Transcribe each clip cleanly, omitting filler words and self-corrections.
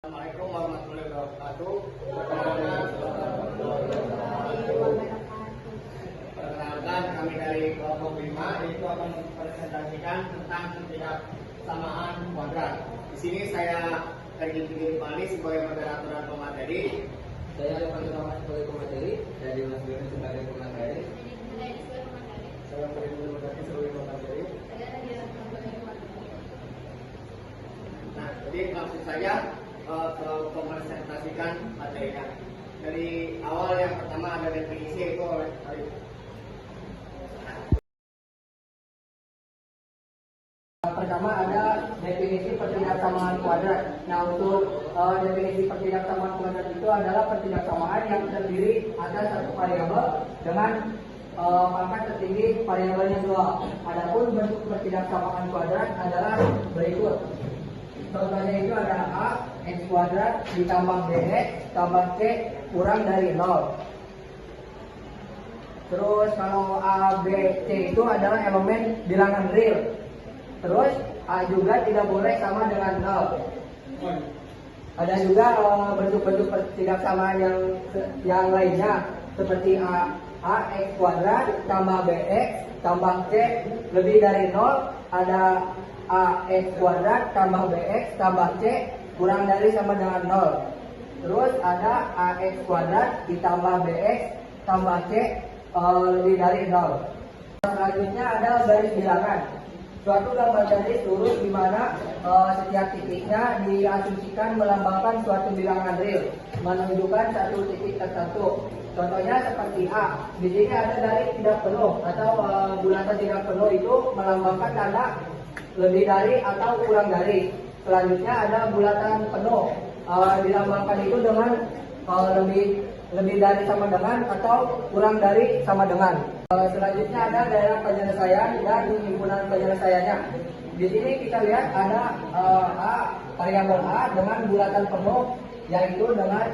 Assalamualaikum warahmatullahi wabarakatuh. Perkenalkan, kami dari kelompok 5 itu akan mempresentasikan tentang ketidaksamaan kuadrat. Di sini saya terjadi Bali sebagai moderator dan pemateri. Saya Irfan Rahmat sebagai pemateri, dari Mas Beni sebagai pemateri. Saya Freddy Mudaki sebagai pemateri. Nah, jadi langsung saja ke mempresentasikan materinya. Dari awal yang pertama ada definisi itu oleh Pertama ada definisi pertidaksamaan kuadrat. Nah, untuk definisi pertidaksamaan kuadrat itu adalah pertidaksamaan yang terdiri atas satu variabel dengan pangkat tertinggi variabelnya 2. Adapun bentuk pertidaksamaan kuadrat adalah berikut. Contohnya itu ada A X kuadrat ditambah BX tambah C kurang dari 0. Terus kalau A, B, C itu adalah elemen bilangan real. Terus A juga tidak boleh sama dengan 0. Ada juga bentuk-bentuk pertidaksamaan yang lainnya seperti A X kuadrat tambah BX tambah C lebih dari 0. Ada A X kuadrat tambah BX tambah C kurang dari sama dengan 0. Terus ada AX kuadrat ditambah BX tambah C lebih dari 0. Selanjutnya ada garis bilangan. Suatu gambar garis lurus di mana setiap titiknya diasumsikan melambangkan suatu bilangan real, menunjukkan satu titik tertentu. Contohnya seperti A. Di sini ada garis tidak penuh atau bulatan tidak penuh itu melambangkan tanda lebih dari atau kurang dari. Selanjutnya ada bulatan penuh, dilambangkan itu dengan lebih dari sama dengan atau kurang dari sama dengan. Selanjutnya ada daerah penyelesaian dan himpunan penyelesaiannya. Di sini kita lihat ada variabel A dengan bulatan penuh, yaitu dengan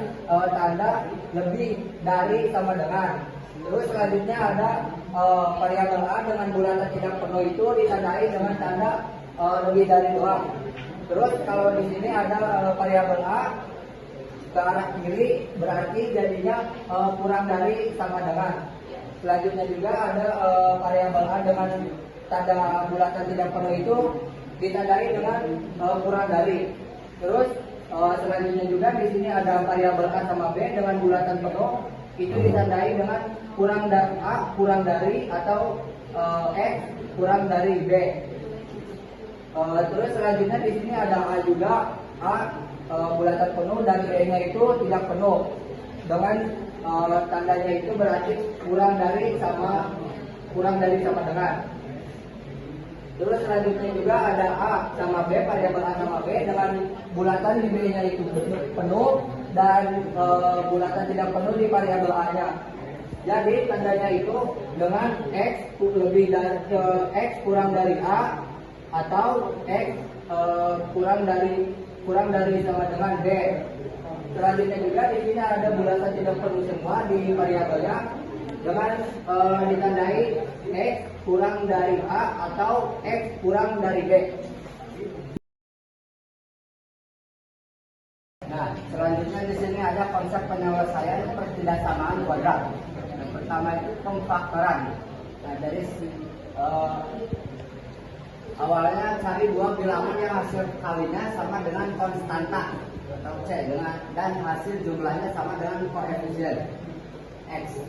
tanda lebih dari sama dengan. Terus selanjutnya ada variabel A dengan bulatan tidak penuh itu ditandai dengan tanda lebih dari 2. Terus kalau di sini ada variabel A ke arah kiri berarti jadinya kurang dari sama dengan. Selanjutnya juga ada variabel A dengan tanda bulatan tidak penuh itu ditandai dengan kurang dari. Terus selanjutnya juga di sini ada variabel A sama B dengan bulatan penuh itu ditandai dengan kurang dari atau X kurang dari B. Terus selanjutnya di sini ada A juga, A bulatan penuh dan B-nya itu tidak penuh. Dengan tandanya itu berarti kurang dari sama dengan. Terus selanjutnya juga ada A sama B, variabel A sama B dengan bulatan di B-nya itu penuh dan bulatan tidak penuh di variabel A-nya. Jadi tandanya itu dengan X lebih dari X kurang dari A atau X kurang dari sama dengan B. Selanjutnya juga di sini ada bulatan tidak penuh semua di variabelnya dengan ditandai X kurang dari A atau X kurang dari B. Nah, selanjutnya di sini ada konsep penyelesaian pertidaksamaan kuadrat. Yang pertama itu pemfaktoran. Nah, dari awalnya cari dua bilangan yang hasil kalinya sama dengan konstanta atau C dan hasil jumlahnya sama dengan koefisien X.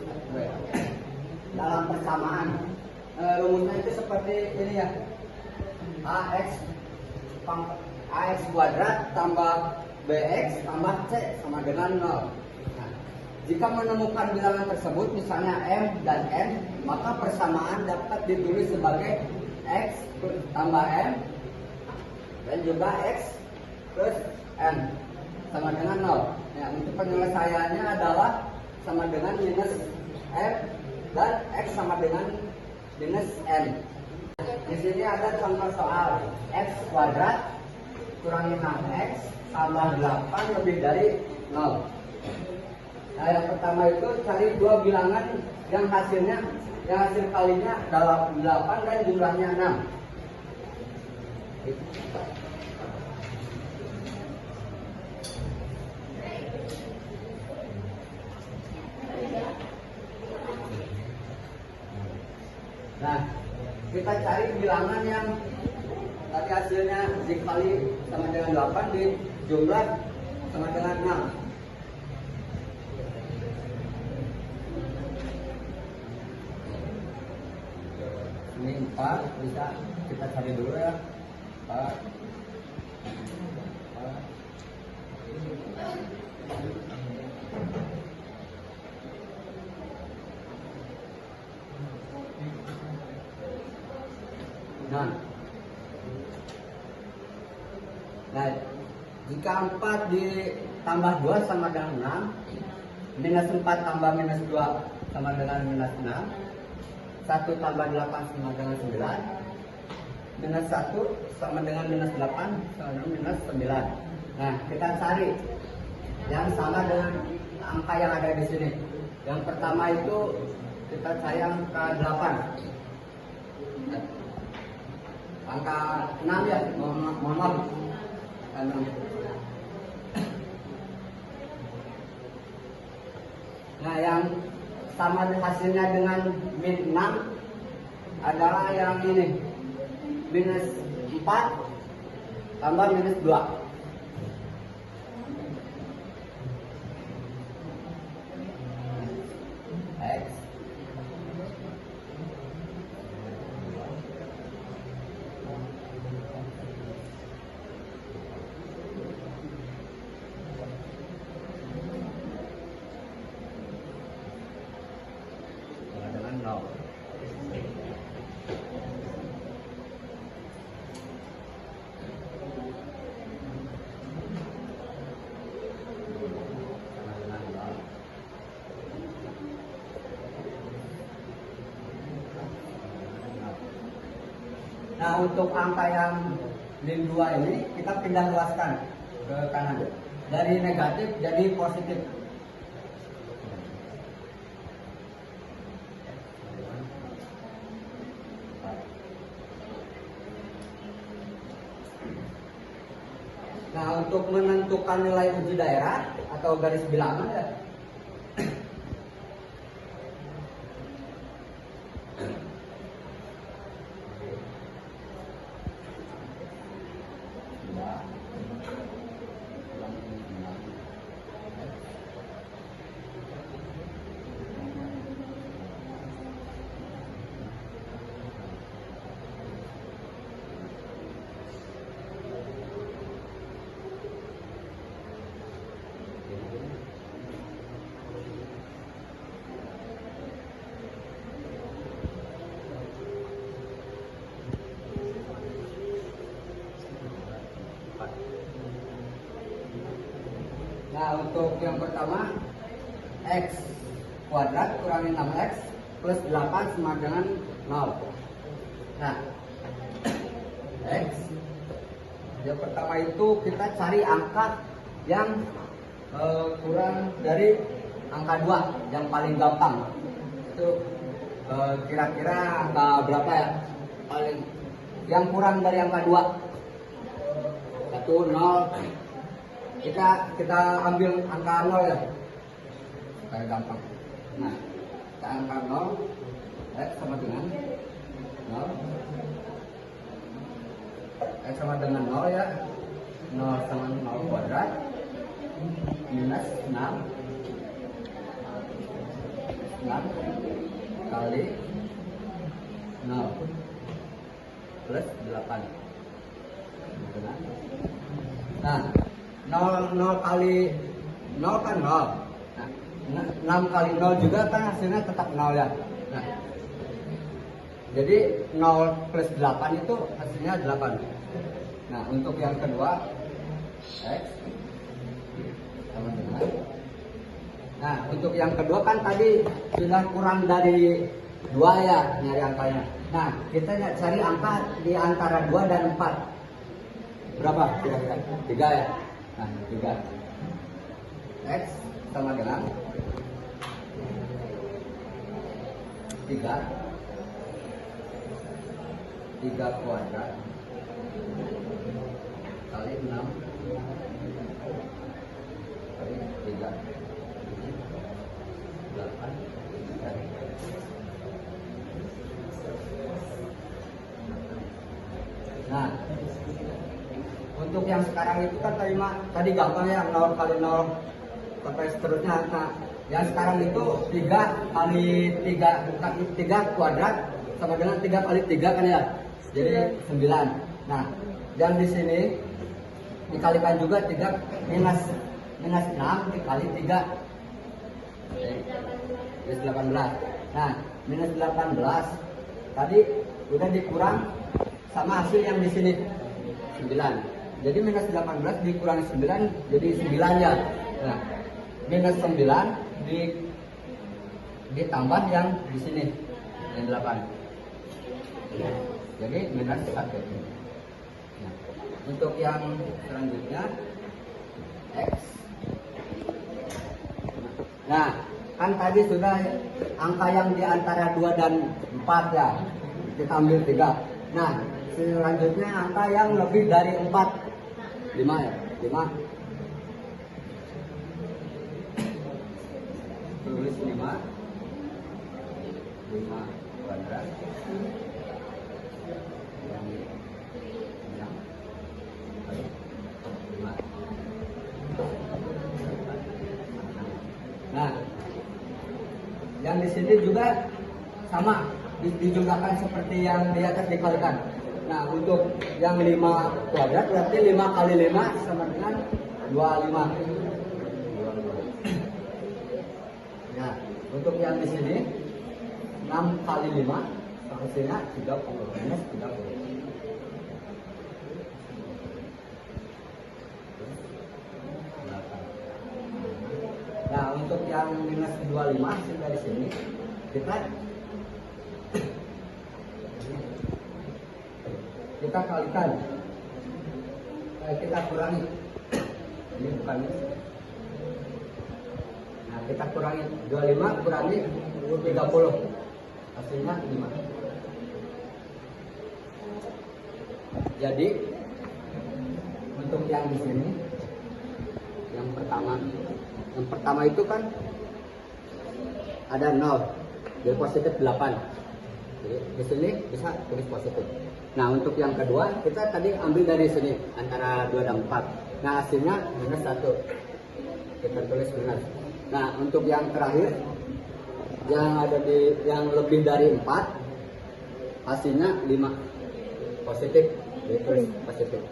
Dalam persamaan rumusnya itu seperti ini ya. AX kuadrat tambah BX tambah C sama dengan 0. Nah, jika menemukan bilangan tersebut misalnya M dan N, maka persamaan dapat ditulis sebagai X tambah M dan juga X plus M sama dengan 0. Nah, untuk penyelesaiannya adalah sama dengan minus M dan X sama dengan minus N. Di sini ada contoh soal X kuadrat kurangi 6X tambah 8 lebih dari 0. Nah, yang pertama itu cari dua bilangan yang hasil kalinya dalam 8 dan jumlahnya 6. Nah, kita cari bilangan yang tadi hasilnya dikali sama dengan 8 di jumlah sama dengan 6. Ini 4, bisa kita cari dulu ya. 4. Nah, jika 4 ditambah 2 sama dengan 6, minus 4 tambah minus 2 sama dengan minus 6, 1 tambah 8 sama dengan 9, minus 1 sama dengan minus 8 sama dengan minus 9. Nah, kita cari yang sama dengan angka yang ada di sini. Yang pertama itu kita cari angka 8. Angka 6 ya, mohon maaf. 6. Nah, yang sama hasilnya dengan min 6 adalah yang ini, minus 4 tambah minus 2. X dengan 0. Nah, untuk angka yang min 2 ini kita pindah luaskan ke kanan. Dari negatif jadi positif. Nah, untuk menentukan nilai uji daerah atau garis bilangan ya, nah, untuk yang pertama, X kuadrat kurangi 6X plus 8 sama dengan 0. Nah, X yang pertama itu kita cari angka yang kurang dari angka 2, yang paling gampang. Itu kira-kira angka berapa ya? Paling yang kurang dari angka 2. 1, 0. Kita ambil angka 0 ya, supaya gampang. Nah, kita angka 0, X sama dengan 0, X sama dengan 0 ya, 0 sama 0 kuadrat, minus 6 kali 0 plus 8. Nah, 0 kali 0 kan 0. Nah, 6 kali 0 juga kan hasilnya tetap 0 ya. Nah, jadi 0 plus 8 itu hasilnya 8. Nah, untuk yang kedua, X sama dengan. Nah, untuk yang kedua kan tadi sudah kurang dari 2 ya, nyari angkanya. Nah, kita cari angka di antara 2 dan 4. Berapa kira-kira? 3 ya. Nah, 3. X sama dengan 3 kuadrat kali 6 kali 3 8. Nah, untuk yang sekarang itu kan tadi gampang ya, 0 kali 0 sampai seterusnya. Nah, yang sekarang itu 3 kali 3 kuadrat sama dengan 3 kali 3 kan ya, jadi 9. Nah, yang di sini dikalikan juga 3 minus 6 dikali 3 minus 18. Nah, minus 18 tadi udah dikurang sama hasil yang di sini 9. Jadi minus 18 dikurangi 9 jadi 9 ya. Nah, minus 9 ditambah yang di sini yang 8. Jadi minus 1. Nah, untuk yang selanjutnya X. Nah, kan tadi sudah angka yang di antara 2 dan 4 ya. Kita ambil 3. Nah, selanjutnya angka yang lebih dari 4. 5 ya. 5. Tulis 5. 5 kuadrat. Nah, yang di sini juga sama, dijumlahkan seperti yang di atas dikalikan. Nah, untuk yang 5 kuadrat berarti 5 kali 5 sama dengan 25. Nah, untuk yang di sini 6 kali 5 hasilnya 30 minus 30. Nah, untuk yang minus 25 hasil dari sini kita kalikan, kita kurangi. Ini bukan minus. Nah, kita kurangi 25 kurangi 30 hasilnya 5. Jadi untuk yang di sini yang pertama itu kan ada 0, jadi positif 8. Jadi di sini bisa tulis positif. Nah, untuk yang kedua kita tadi ambil dari sini antara 2 dan 4. Nah, hasilnya minus 1. Kita tulis minus. Nah, untuk yang terakhir yang ada yang lebih dari 4 hasilnya 5 positif. Jadi tulis positif.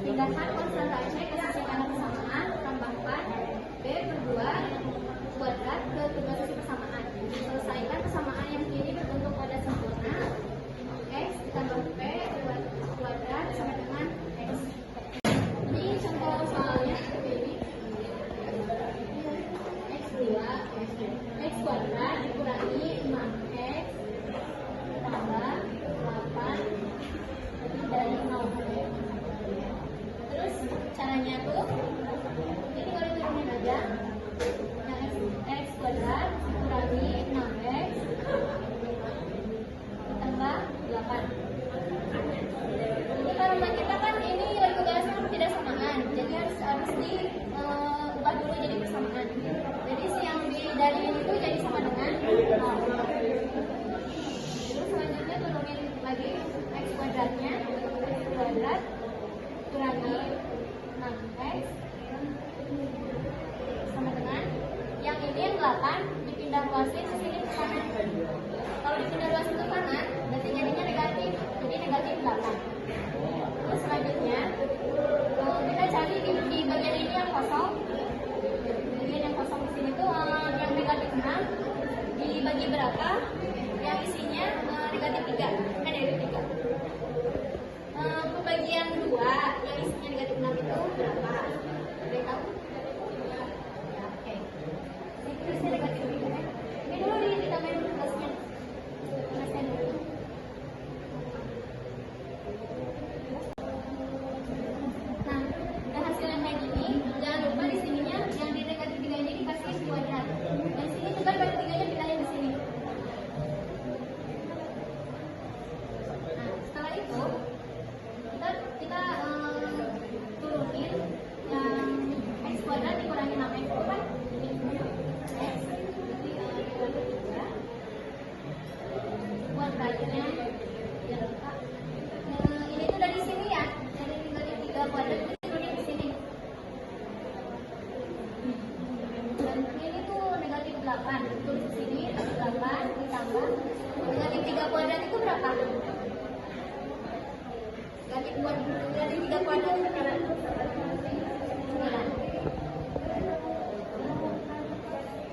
Pindahkan konstanta C ke sisi kanan persamaan, tambahkan B per 2 kuadrat ke kedua sisi persamaan. Selesaikan persamaan yang kiri berbentuk kuadrat sempurna. X ditambah P kuadrat sama dengan X. Ini contoh soalnya seperti ini. X2 X kuadrat dikurangi 5X tambah 8 lebih dari 0. Terus caranya tuh ini kalau turunin aja yang x kuadrat dikurangi 6x tambah 8. Jadi karena kita kan ini lagi tugasnya tidak samaan, jadi harus diubah dulu jadi persamaan. Jadi si yang dari ini tuh jadi sama dengan 0. Terus selanjutnya turunin lagi x kuadratnya, x kuadrat kurangi 6x sama dengan yang ini yang 8 dipindah luasin ke sini ke kanan. Kalau dipindah luasin ke kanan berarti jadinya negatif, jadi negatif 8. Terus selanjutnya kita cari di bagian ini yang kosong. Bagian yang kosong di sini tuh yang negatif 6 dibagi berapa? Yang isinya negatif 3 kan negatif 3. Pembagian 2 yang isinya negatif 6 itu berapa? Ada tahu? Ya, oke. Ini tulisnya negatif 3 kan? Ini dulu ditambahin tugasnya. Tugasnya dulu. Nah, dan hasilnya kayak gini, jangan lupa di sininya yang di negatif 3 ini dikasih kuadrat. Dan sini juga negatif 3 nya pindahin di sini. Nah, dari 3 kuadrat sekarang 9.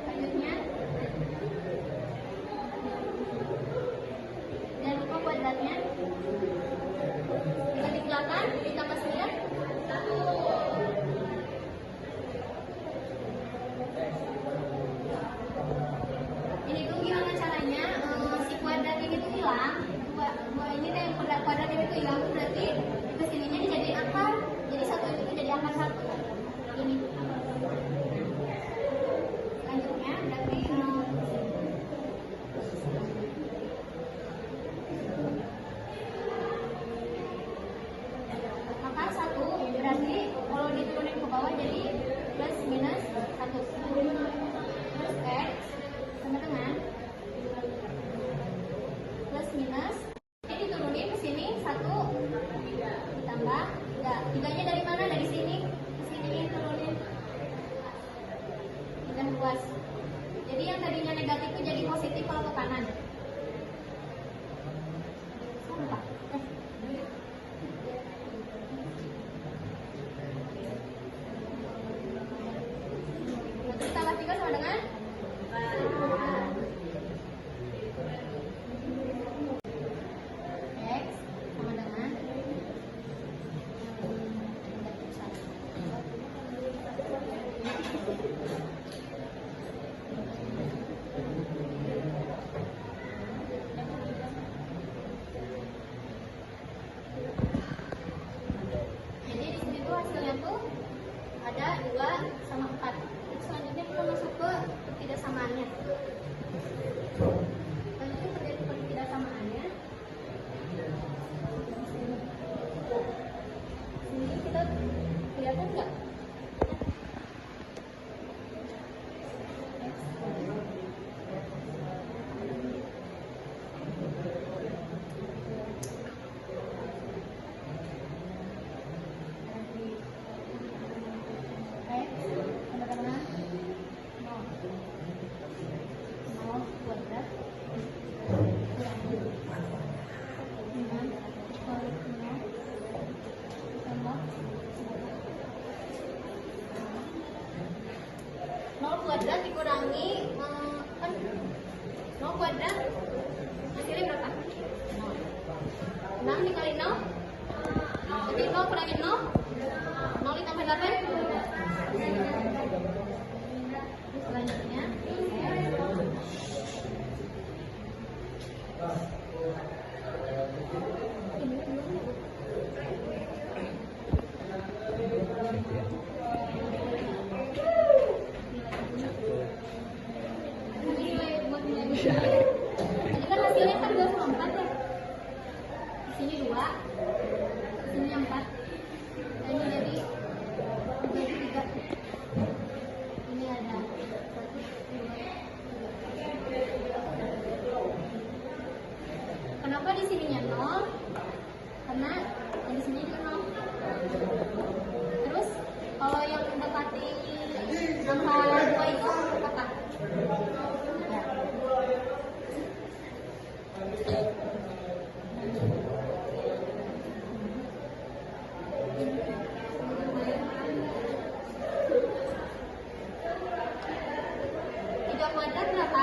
Selanjutnya dan 5 kuadratnya dibagi 8 ditambah 9 ini tuh gimana caranya si kuadrat ini tuh hilang dua ini deh yang kuadrat ini tuh hilang berarti kesininya dijadiin akar jadi satu itu tuh jadi akar 1 ini selanjutnya berarti akar 1 berarti kalau diturunin ke bawah jadi plus minus 1 terus X sama dengan plus minus ini diturunin ke sini 1 ditambah 3 tiganya dari mana? Dari sini ke sini turunin udah luas jadi yang tadinya negatif itu jadi positif kalau ke kanan sumpah berarti tambah 3 sama dengan X sama dengan jadi di sini tuh hasilnya tuh ada 2 sama 4. Selanjutnya kita masuk ke ketidaksamaannya. Selanjutnya ketidaksamaannya. Ini kita kelihatan nggak? Sama dengan 0 kuadrat kurangi 9 kali 0 tambah 0 kuadrat dikurangi kan 0 kuadrat hasilnya berapa? 6 dikali 0 jadi 0 kurangi 0 0 ditambah 8 selanjutnya ini kan hasilnya kan 2 sama 4 ya di sini 2 di sini 4 dan ini jadi 3 ini ada 1, 2, 3 kenapa di sininya 0 karena yang di sini juga 0 terus kalau yang mendekati angka 2 itu apa? Tiga kuadrat berapa?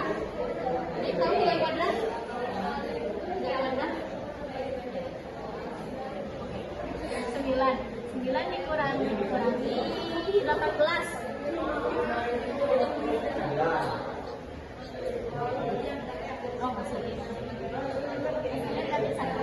Jadi tahu 3 kuadrat? 3 kuadrat 9 dikurangi 18 oh masih ini tadi 1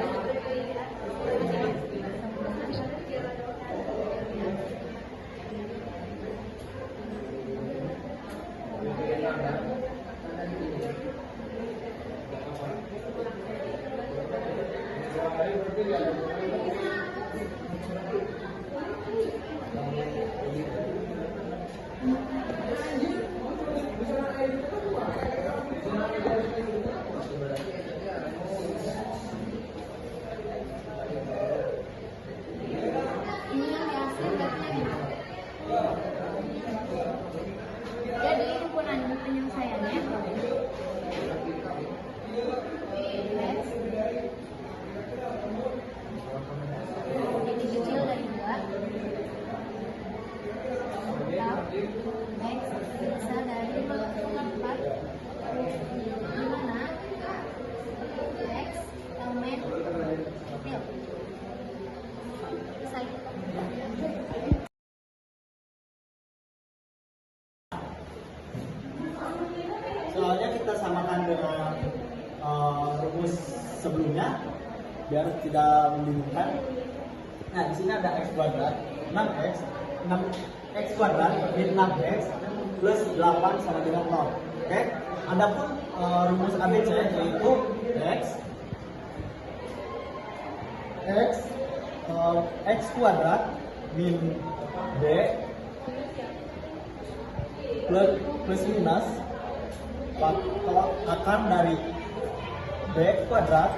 biar tidak membingungkan. Nah, di sini ada x kuadrat 6x 6x kuadrat min 6x plus 8 sama dengan 0. Oke. Adapun rumus ABC yaitu x kuadrat min b plus minus akar dari b kuadrat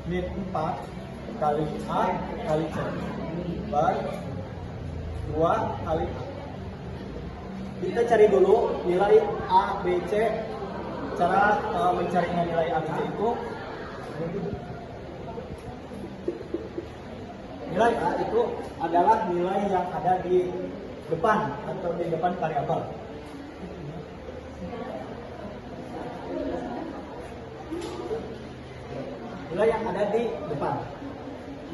min 4 kali a kali c per 2 kali a. Kita cari dulu nilai a, b, c. Cara mencarinya nilai a, b, c itu nilai a itu adalah nilai yang ada di depan atau di depan variabel. Nilai yang ada di depan,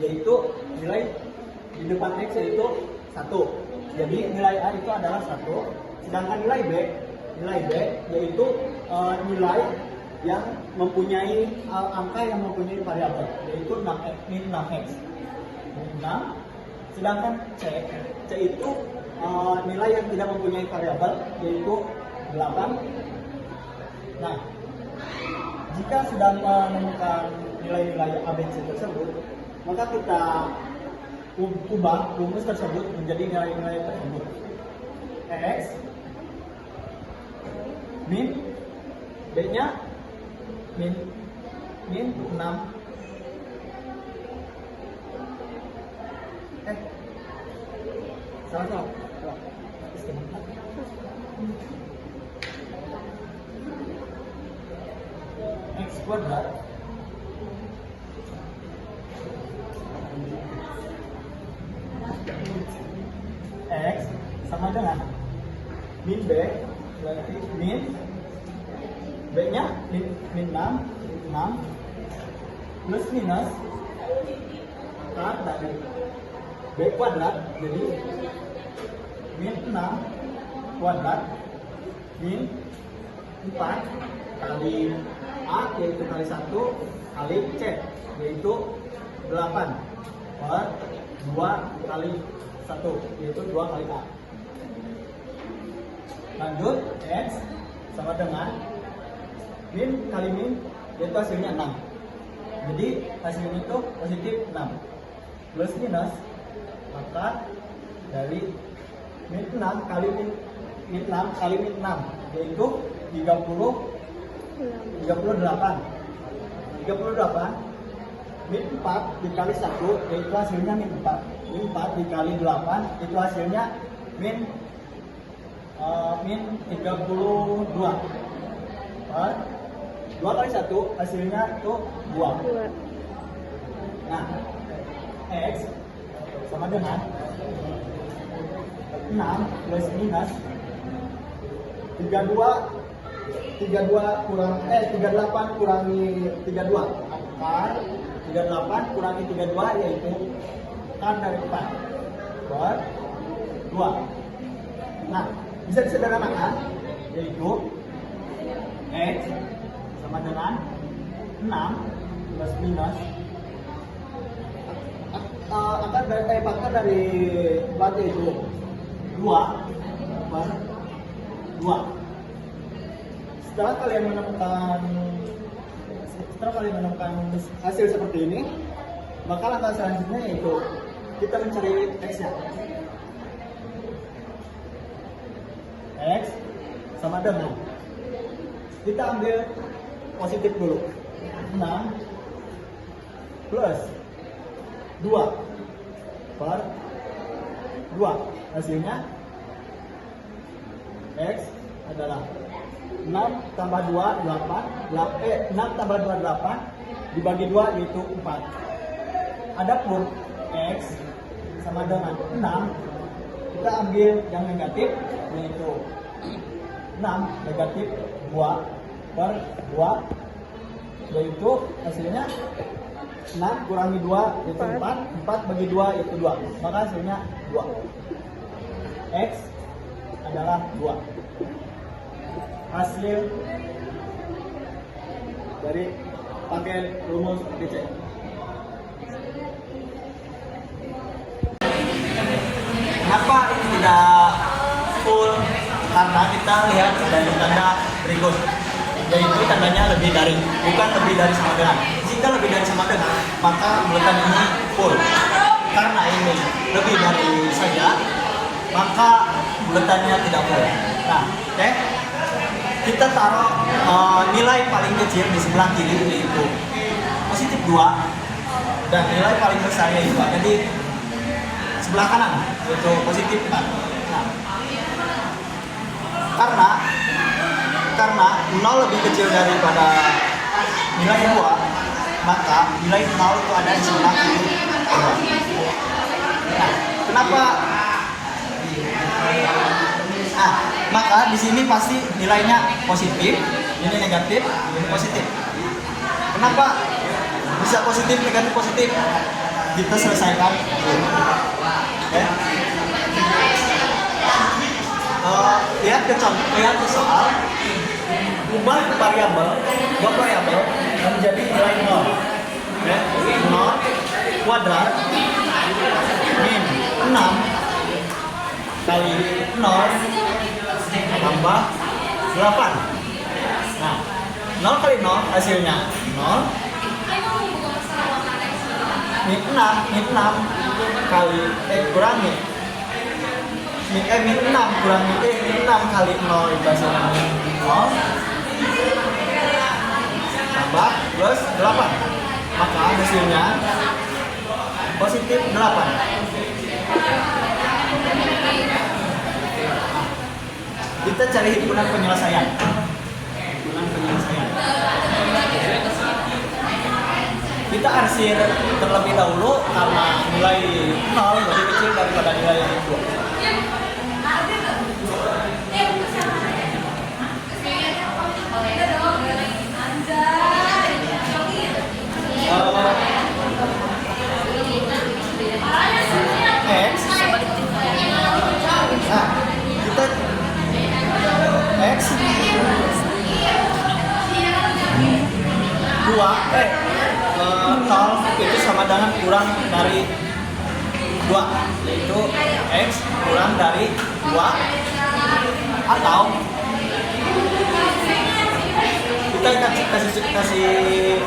yaitu nilai di depan x yaitu 1. Jadi nilai a itu adalah 1. Sedangkan nilai b yaitu nilai yang mempunyai angka yang mempunyai variabel, yaitu 6x. 6. Sedangkan c itu nilai yang tidak mempunyai variabel, yaitu 8. Nah, jika sudah menemukan nilai-nilai ABC tersebut, maka kita ubah rumus tersebut menjadi nilai-nilai tersebut. X min B-nya min 6. Salah. X kuadrat X sama dengan min B berarti min B nya min 6 plus minus akar dari B kuadrat, jadi min 6 kuadrat min 4 kali A yaitu kali 1 kali C yaitu 8 per 2 kali 1 yaitu 2 kali A. Lanjut, X sama dengan min kali min yaitu hasilnya 6. Jadi hasilnya itu positif 6 plus minus akar dari min 6 kali min 6 kali min 6 yaitu 38 min 4 dikali 1 yaitu hasilnya min 4. Min 4 dikali 8 itu hasilnya min 32 per 2 kali 1 hasilnya itu 2. Nah, X sama dengan 6 plus minus 38 kurangi 32 akar 38 kurangi 32 yaitu akar dari 4 per 2. Nah, bisa disederhanakan yaitu X sama dengan 6 plus minus akar dari faktor dari berarti itu 2 per 2. Setelah kalian menemukan hasil seperti ini, maka langkah selanjutnya yaitu kita mencari X-nya. X sama dengan kita ambil positif dulu 6 plus 2 per 2 hasilnya X adalah 6 tambah 2 8 6 tambah 2 8 dibagi 2 yaitu 4. Adapun X sama dengan 6 kita ambil yang negatif yaitu 6 negatif 2 per 2 yaitu hasilnya 6 kurangi 2 yaitu 4 4 bagi 2 yaitu 2 maka hasilnya 2. X adalah 2. Hasil dari pakai rumus ABC. Kenapa ini tidak full? Karena kita lihat dari tanda berikut, yaitu tandanya lebih dari, bukan lebih dari sama dengan. Jika lebih dari sama dengan, maka bulatan ini full. Karena ini lebih dari saja, maka bulatannya tidak full. Nah, oke. Kita taruh nilai paling kecil di sebelah kiri, yaitu positif 2, dan nilai paling besar yaitu ada di sebelah kanan, yaitu positif 4. Nah, karena 0 lebih kecil daripada nilai 2, maka nilai 0 itu ada di sebelah kiri 2. Nah, kenapa? Maka di sini pasti nilainya positif, ini negatif, ini positif. Kenapa bisa positif, negatif, positif? Kita selesaikan. Oke. Lihat ke soal, ubah variabel, dua variabel menjadi nilai 0. Oke. 0 kuadrat min 6 kali 0 tambah 8. Nah, 0 kali 0 hasilnya 0. Min 6 kali kurangi min 6 kurangi min 6 kali 0 itu hasilnya 0 tambah plus 8. Maka hasilnya positif 8. Kita cari himpunan penyelesaian. Kita arsir terlebih dahulu karena nilai 0 lebih kecil daripada nilai yang 2. X 0 itu sama dengan kurang dari 2, yaitu X kurang dari 2, atau kita kasih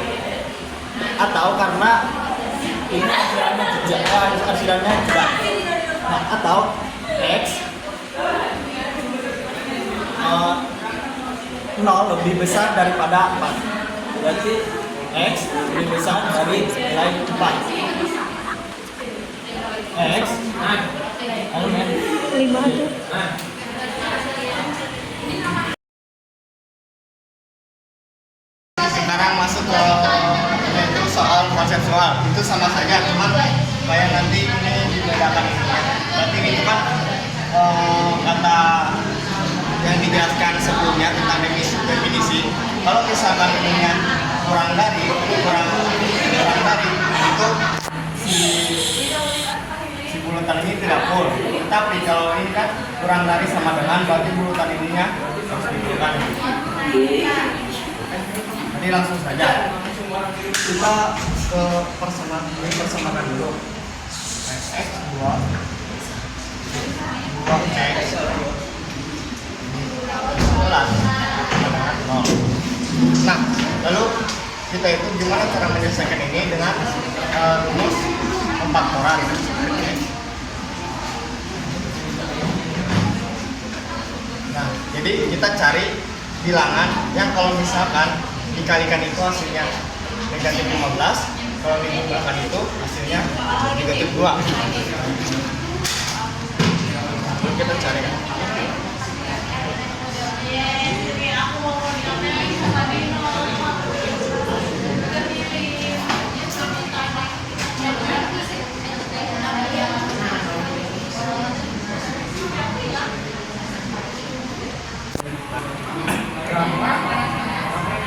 atau karena ini arsirannya tidak. Nah, atau X 0 lebih besar daripada 4. Berarti X lebih besar dari nilai 4. X 5 aja. Sekarang masuk ke yaitu soal konseptual. Itu sama saja, cuman kayak nanti ini dibedakan. Berarti ini kan kata yang dijelaskan sebelumnya tentang definisi. Kalau misalkan ininya kurang dari itu si bulatan ini tidak full. Tapi kalau ini kan kurang dari sama dengan, berarti bulatan ininya harus dibulkan. Jadi langsung saja kita ke persamakan dulu. X 2 X 0. Nah, lalu kita itu gimana cara menyelesaikan ini dengan rumus pemfaktoran. Nah, jadi kita cari bilangan yang kalau misalkan dikalikan itu hasilnya negatif 15, kalau dikumpulkan itu hasilnya negatif 2. Lalu kita cari kan.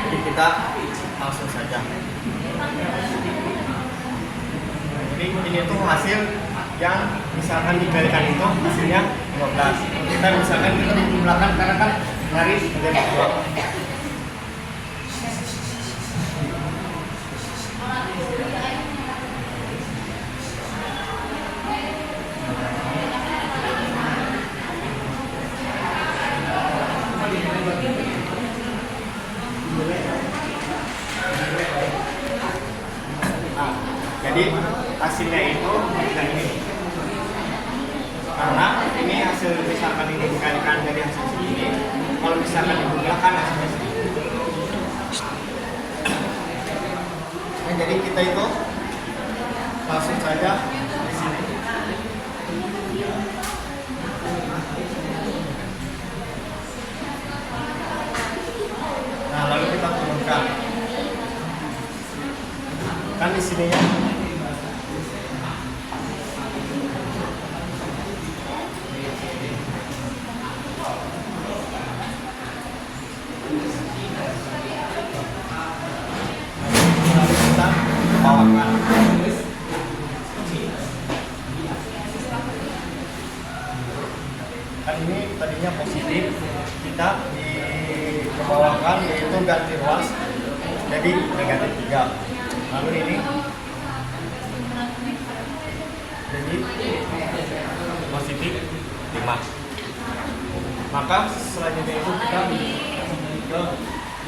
Jadi kita langsung saja. Jadi ini tuh hasil yang misalkan dikalikan itu hasilnya 12. Kita misalkan kita menjumlahkan karena kan garis menjadi 2. kan ini tadinya positif, kita dikembangkan yaitu ganti ruas jadi negatif 3. Lalu ini jadi positif 5. Maka selanjutnya itu kita ke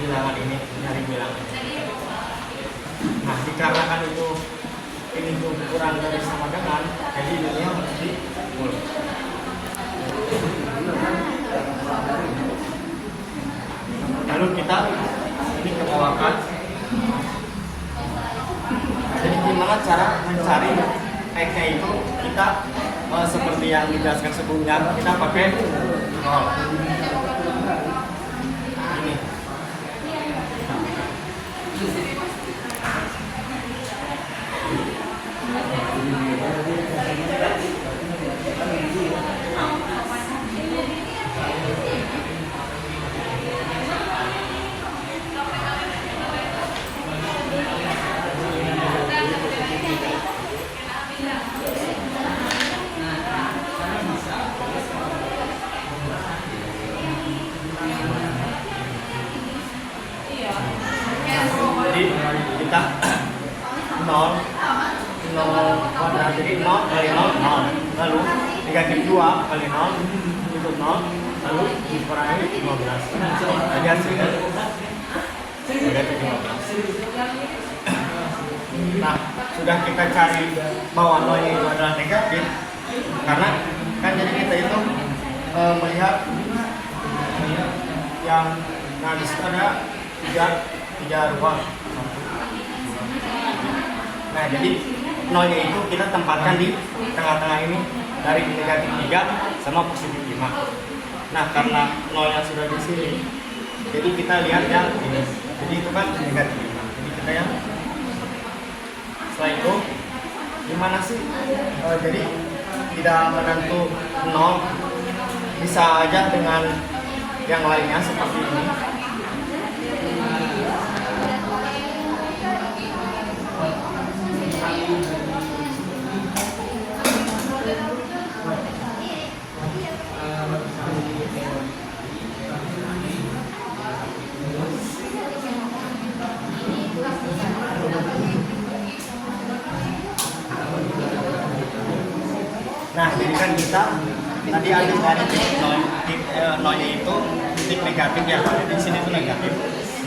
bilangan ini, nyari bilangan. Nah, dikarenakan itu ini tuh kurang dari sama dengan, jadi ini harus dikul. Lalu kita ini kebawakan. Jadi gimana cara mencari X-nya itu? Kita seperti yang dijelaskan sebelumnya, kita pakai 0. Ini. Jadi kita 0 kuadrat, jadi 0 kali 0 0, lalu negatif 2 kali 0 itu 0, lalu dikurangi 15. Jadi hasilnya negatif 15. Nah, sudah kita cari bahwa 0 itu adalah negatif, karena kan jadi kita itu melihat yang di situ ada tiga ruang. Nah, jadi nolnya itu kita tempatkan di tengah-tengah ini dari negatif 3 sama positif 5. Nah, karena nolnya sudah di sini, jadi kita lihat yang ini. Jadi itu kan negatif 5. Jadi kita yang setelah itu gimana sih? Jadi tidak menentu 0, bisa aja dengan yang lainnya seperti ini. Nah, jadi kan kita tadi ada dari titik nolnya itu titik negatif ya, di sini itu negatif.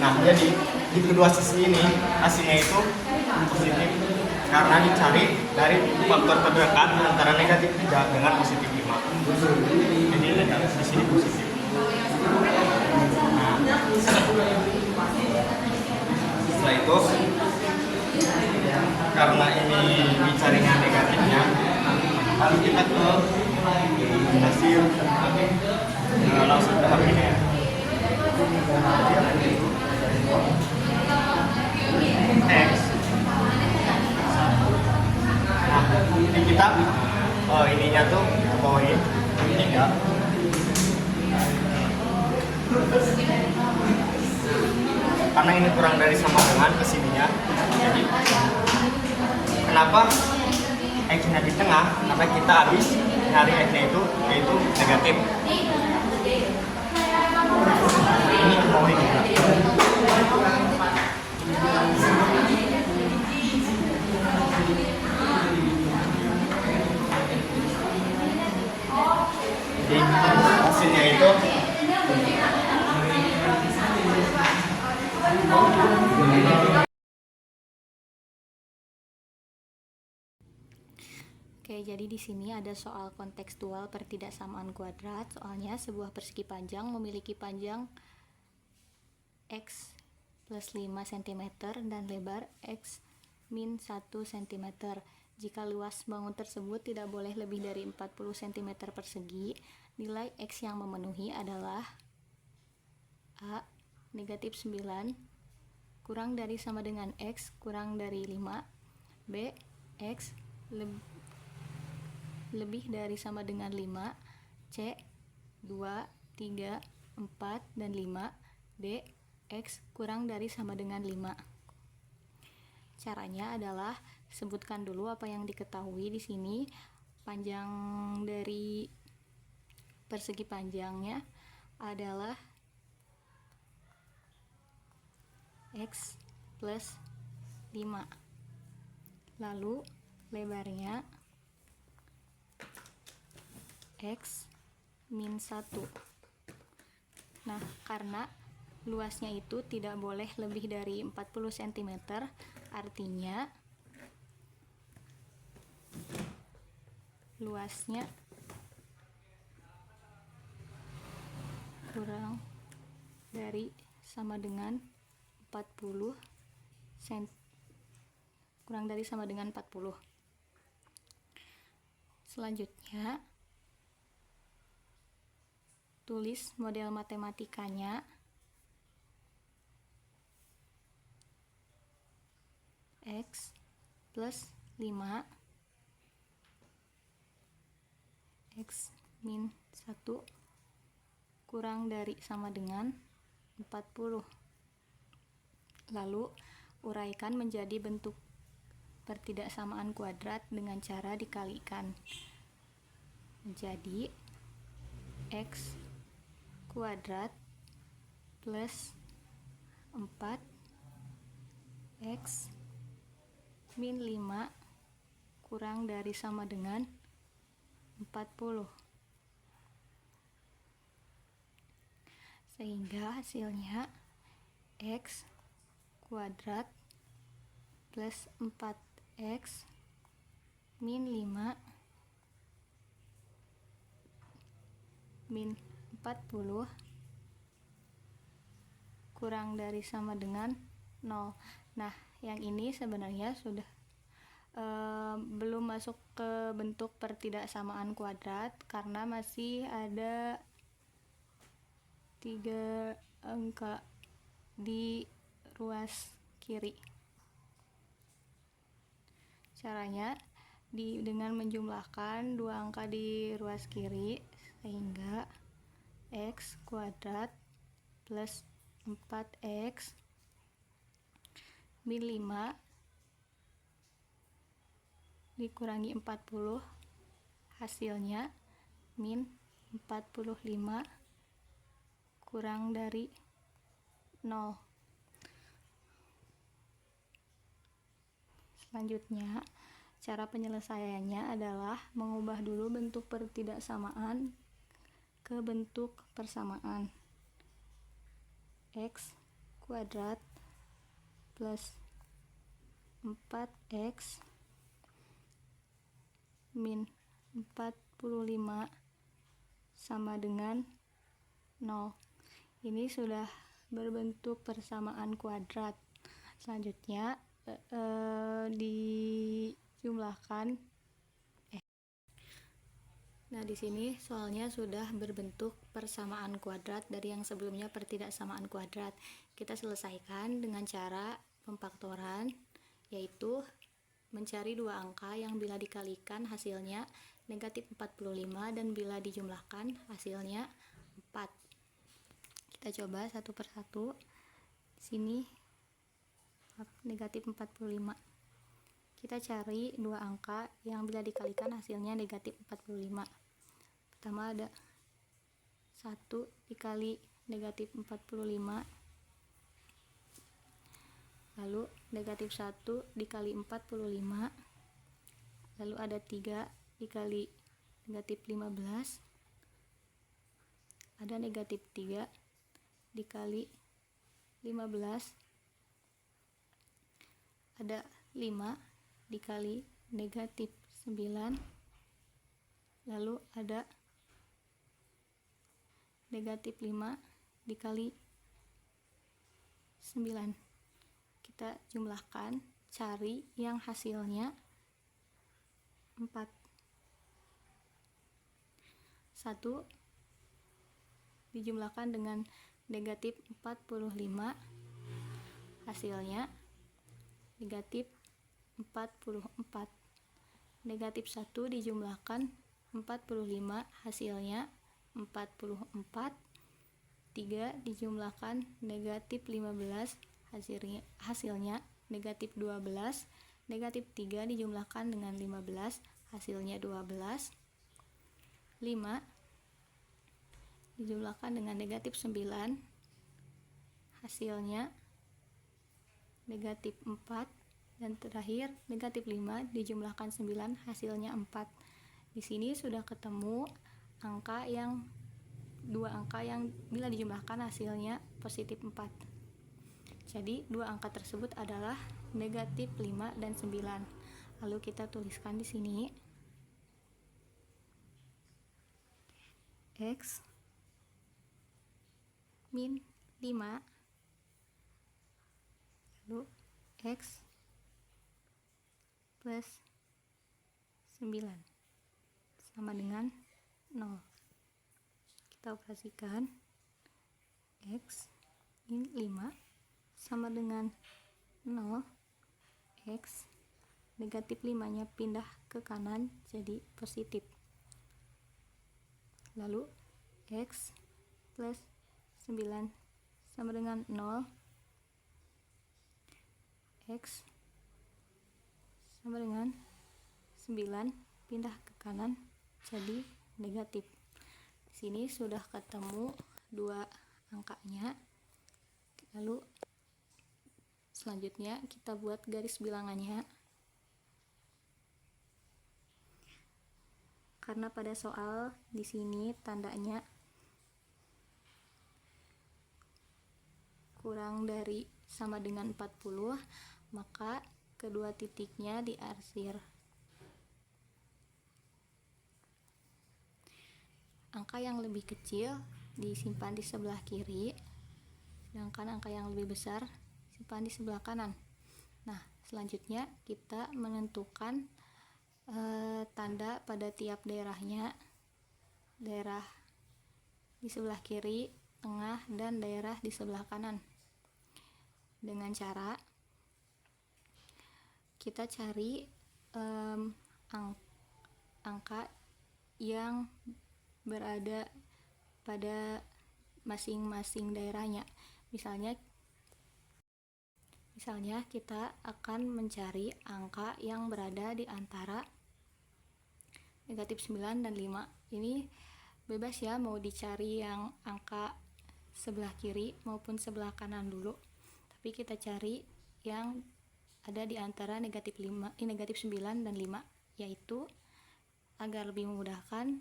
Nah, jadi di kedua sisi ini hasilnya itu positif karena dicari dari faktor terdekat antara negatif 3 dengan positif 5. Jadi negatif di sini positif. Nah, setelah itu karena ini dicarinya negatifnya, lalu kita ke hasil langsung ke HP-nya ya. X. Nah, ini kita ininya tuh bawain ini enggak. Karena ini kurang dari sama dengan kesininya, jadi kenapa X-nya di tengah? Karena kita habis nyari X-nya itu yaitu negatif. Ini ke bawah ini. Jadi hasilnya itu Oke, jadi di sini ada soal kontekstual pertidaksamaan kuadrat. Soalnya sebuah persegi panjang memiliki panjang X plus 5 cm dan lebar X min 1 cm. Jika luas bangun tersebut tidak boleh lebih dari 40 cm persegi, nilai X yang memenuhi adalah A. Negatif 9 kurang dari sama dengan X kurang dari 5, B. X lebih dari sama dengan 5, C. 2, 3, 4, dan 5, D. X kurang dari sama dengan 5. Caranya adalah sebutkan dulu apa yang diketahui di sini. Panjang dari persegi panjangnya adalah X plus 5. Lalu lebarnya X min 1. Nah, karena luasnya itu tidak boleh lebih dari 40 cm, artinya luasnya kurang dari sama dengan 40 cm, kurang dari sama dengan 40. Selanjutnya, tulis model matematikanya. X plus 5 X min 1 kurang dari sama dengan 40. Lalu uraikan menjadi bentuk pertidaksamaan kuadrat dengan cara dikalikan. Jadi X kuadrat plus 4X min 5 kurang dari sama dengan 40. Sehingga hasilnya X kuadrat plus 4X min 5 min 40 kurang dari sama dengan 0. Nah, yang ini sebenarnya sudah belum masuk ke bentuk pertidaksamaan kuadrat karena masih ada 3 angka di ruas kiri. Caranya dengan menjumlahkan 2 angka di ruas kiri, sehingga X kuadrat plus 4X min 5 dikurangi 40, hasilnya min 45 kurang dari 0. Selanjutnya, cara penyelesaiannya adalah mengubah dulu bentuk pertidaksamaan ke bentuk persamaan. X kuadrat plus 4X min 45 sama dengan 0. Ini sudah berbentuk persamaan kuadrat. Selanjutnya dijumlahkan. Nah, di sini soalnya sudah berbentuk persamaan kuadrat dari yang sebelumnya pertidaksamaan kuadrat. Kita selesaikan dengan cara pemfaktoran, yaitu mencari 2 angka yang bila dikalikan hasilnya negatif 45 dan bila dijumlahkan hasilnya 4. Kita coba satu persatu. Sini negatif 45. Kita cari 2 angka yang bila dikalikan hasilnya negatif 45. Pertama ada 1 dikali negatif 45, lalu negatif 1 dikali 45, lalu ada 3 dikali negatif 15, ada negatif 3 dikali 15, ada 5 dikali negatif 9, lalu ada negatif 5 dikali 9. Kita jumlahkan, cari yang hasilnya 4. 1 dijumlahkan dengan negatif 45, hasilnya negatif 44. Negatif 1 dijumlahkan 45, hasilnya 44. 3 dijumlahkan negatif 15, hasilnya negatif 12. Negatif 3 dijumlahkan dengan 15, hasilnya 12. 5 dijumlahkan dengan negatif 9, hasilnya negatif 4, dan terakhir negatif 5 dijumlahkan 9, hasilnya 4. Di sini sudah ketemu dua angka yang bila dijumlahkan hasilnya positif 4. Jadi dua angka tersebut adalah negatif 5 dan 9. Lalu kita tuliskan di sini X min 5, lalu X plus 9 sama dengan 0. Kita operasikan X min 5 sama dengan 0, X negatif 5 nya pindah ke kanan jadi positif, lalu X plus 9 sama dengan 0, X sama dengan 9 pindah ke kanan jadi negatif. Di sini sudah ketemu dua angkanya. Lalu selanjutnya kita buat garis bilangannya. Karena pada soal di sini tandanya kurang dari sama dengan 40, maka kedua titiknya diarsir. Angka yang lebih kecil disimpan di sebelah kiri, sedangkan angka yang lebih besar simpan di sebelah kanan. Nah, selanjutnya kita menentukan tanda pada tiap daerahnya, daerah di sebelah kiri, tengah, dan daerah di sebelah kanan. Dengan cara kita cari angka yang berada pada masing-masing daerahnya. Misalnya kita akan mencari angka yang berada di antara negatif 9 dan 5. Ini bebas ya, mau dicari yang angka sebelah kiri maupun sebelah kanan dulu. Tapi kita cari yang ada di antara negatif 9 dan 5, yaitu agar lebih memudahkan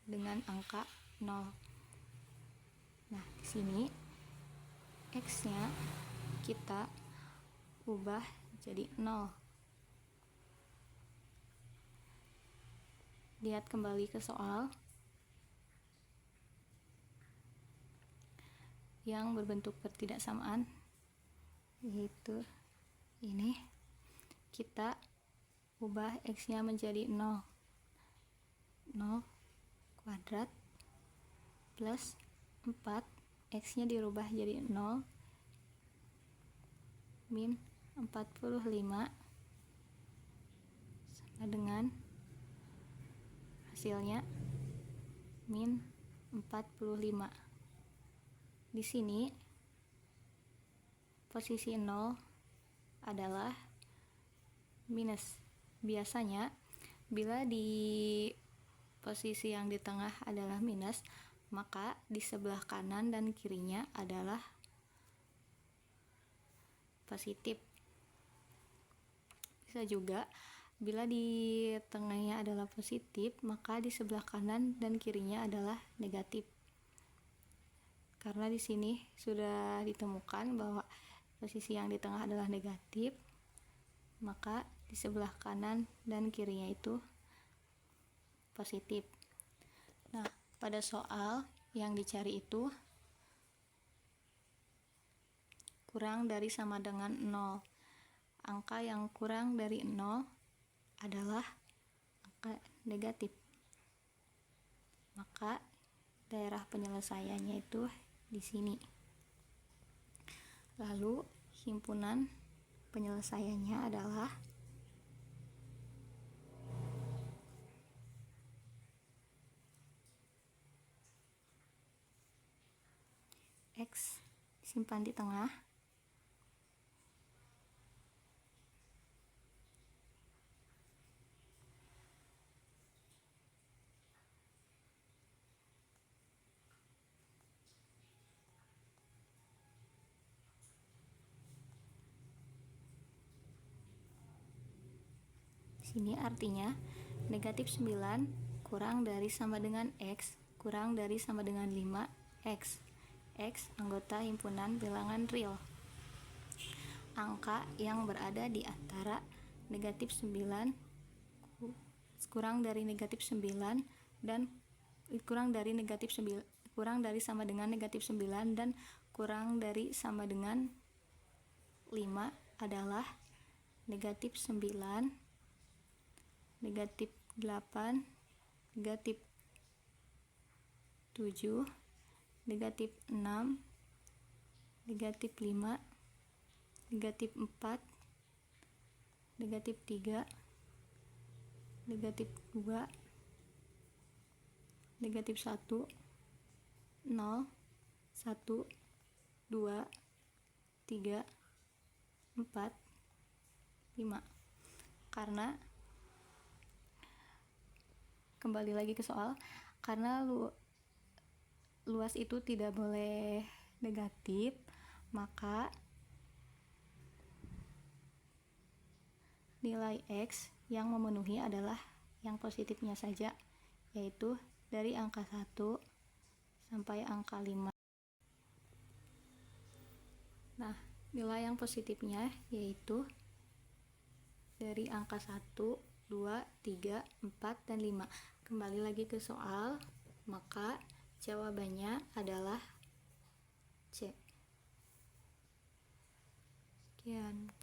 dengan angka 0. Nah, di sini X-nya kita ubah jadi 0. Lihat kembali ke soal yang berbentuk ketidaksamaan, yaitu ini. Kita ubah X-nya menjadi 0 kuadrat plus 4, X-nya dirubah jadi 0 min 45 sama dengan hasilnya min 45. Di sini posisi 0 adalah minus. Biasanya bila di posisi yang di tengah adalah minus, maka di sebelah kanan dan kirinya adalah positif. Bisa juga bila di tengahnya adalah positif, maka di sebelah kanan dan kirinya adalah negatif. Karena di sini sudah ditemukan bahwa posisi yang di tengah adalah negatif, maka di sebelah kanan dan kirinya itu positif. Nah, pada soal yang dicari itu kurang dari sama dengan 0. Angka yang kurang dari 0 adalah angka negatif. Maka daerah penyelesaiannya itu di sini. Lalu himpunan penyelesaiannya adalah X simpan di tengah, sini artinya negatif 9 kurang dari sama dengan X kurang dari sama dengan 5X. X anggota himpunan bilangan real. Angka yang berada di antara negatif 9 kurang dari negatif 9 dan kurang dari negatif 9 kurang dari sama dengan negatif 9 dan kurang dari sama dengan 5 adalah negatif 9, negatif 8, negatif 7, negatif 6, negatif 5, negatif 4, negatif 3, negatif 2, negatif 1, 0, 1, 2, 3, 4, 5. Karena kembali lagi ke soal, karena luas itu tidak boleh negatif, maka nilai X yang memenuhi adalah yang positifnya saja, yaitu dari angka 1 sampai angka 5. Nah, nilai yang positifnya yaitu dari angka 1, 2, 3, 4, dan 5. Kembali lagi ke soal, maka jawabannya adalah C. Sekian.